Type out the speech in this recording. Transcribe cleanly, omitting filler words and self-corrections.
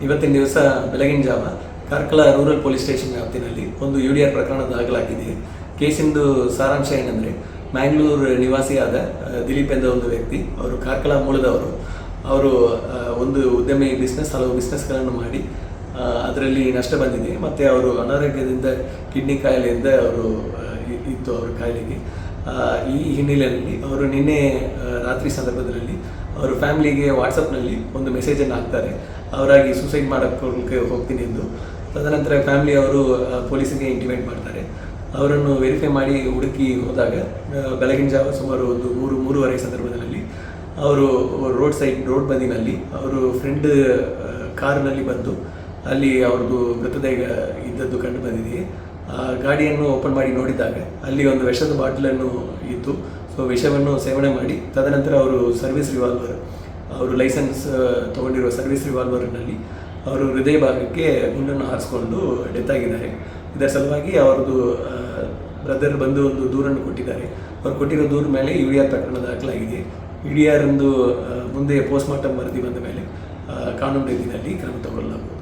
ಇವತ್ತಿನ ದಿವಸ ಬೆಳಗಿನ ಜಾವ ಕಾರ್ಕಳ ರೂರಲ್ ಪೊಲೀಸ್ ಸ್ಟೇಷನ್ ವ್ಯಾಪ್ತಿನಲ್ಲಿ ಒಂದು UDR ಪ್ರಕರಣ ದಾಖಲಾಗಿದೆ. ಕೇಸಿಂದು ಸಾರಾಂಶ ಏನಂದರೆ, ಮ್ಯಾಂಗ್ಳೂರು ನಿವಾಸಿಯಾದ ದಿಲೀಪ್ ಎಂದ ಒಂದು ವ್ಯಕ್ತಿ, ಅವರು ಕಾರ್ಕಳ ಮೂಲದವರು. ಅವರು ಒಂದು ಉದ್ಯಮಿ ಹಲವು ಬಿಸ್ನೆಸ್ಗಳನ್ನು ಮಾಡಿ ಅದರಲ್ಲಿ ನಷ್ಟ ಬಂದಿದೆ. ಮತ್ತು ಅವರು ಅನಾರೋಗ್ಯದಿಂದ ಕಿಡ್ನಿ ಕಾಯಿಲೆಯಿಂದ ಅವರು ಇತ್ತು ಅವರ ಕಾಯಿಲೆಗೆ. ಈ ಹಿನ್ನೆಲೆಯಲ್ಲಿ ಅವರು ನಿನ್ನೆ ರಾತ್ರಿ ಸಂದರ್ಭದಲ್ಲಿ ಅವರು ಫ್ಯಾಮಿಲಿಗೆ ವಾಟ್ಸಪ್ನಲ್ಲಿ ಒಂದು ಮೆಸೇಜನ್ನು ಹಾಕ್ತಾರೆ, ಅವರಾಗಿ ಸೂಸೈಡ್ ಮಾಡೋಕ್ಕೆ ಹೋಗ್ತೀನಿ ಎಂದು. ತದನಂತರ ಫ್ಯಾಮಿಲಿ ಅವರು ಪೊಲೀಸಿಗೆ ಇಂಟಿಮೇಟ್ ಮಾಡ್ತಾರೆ. ಅವರನ್ನು ವೆರಿಫೈ ಮಾಡಿ ಹುಡುಕಿ ಹೋದಾಗ ಬೆಳಗಿನ ಜಾವ ಸುಮಾರು ಒಂದು 3-3:30 ಸಂದರ್ಭದಲ್ಲಿ ಅವರು ರೋಡ್ ಬದಿನಲ್ಲಿ ಅವರು ಫ್ರೆಂಡ್ ಕಾರಿನಲ್ಲಿ ಬಂದು ಅಲ್ಲಿ ಅವ್ರದ್ದು ಮೃತದೇಹ ಇದ್ದದ್ದು ಕಂಡು ಬಂದಿದೆ. ಗಾಡಿಯನ್ನು ಓಪನ್ ಮಾಡಿ ನೋಡಿದಾಗ ಅಲ್ಲಿ ಒಂದು ವಿಷದ ಬಾಟಲನ್ನು ಇತ್ತು. ಸೊ ವಿಷವನ್ನು ಸೇವನೆ ಮಾಡಿ ತದನಂತರ ಅವರು ಅವರು ಲೈಸೆನ್ಸ್ ತೊಗೊಂಡಿರುವ ಸರ್ವಿಸ್ ರಿವಾಲ್ವರ್ನಲ್ಲಿ ಅವರು ಹೃದಯ ಭಾಗಕ್ಕೆ ಗುಂಡನ್ನು ಹಾರಿಸ್ಕೊಂಡು ಡೆತ್ ಆಗಿದ್ದಾರೆ. ಇದರ ಸಲುವಾಗಿ ಅವ್ರದ್ದು ಬ್ರದರ್ ಬಂದು ಒಂದು ದೂರನ್ನು ಕೊಟ್ಟಿದ್ದಾರೆ. ಅವ್ರು ಕೊಟ್ಟಿರೋ ದೂರ ಮೇಲೆ UDR ಪ್ರಕರಣ ದಾಖಲಾಗಿದೆ. UDR ಮುಂದೆ ಪೋಸ್ಟ್ ಮಾರ್ಟಮ್ ವರದಿ ಬಂದ ಮೇಲೆ ಕಾನೂನು ರೀತಿಯಲ್ಲಿ ಕ್ರಮ ತಗೊಳ್ಳಲಾಗುವುದು.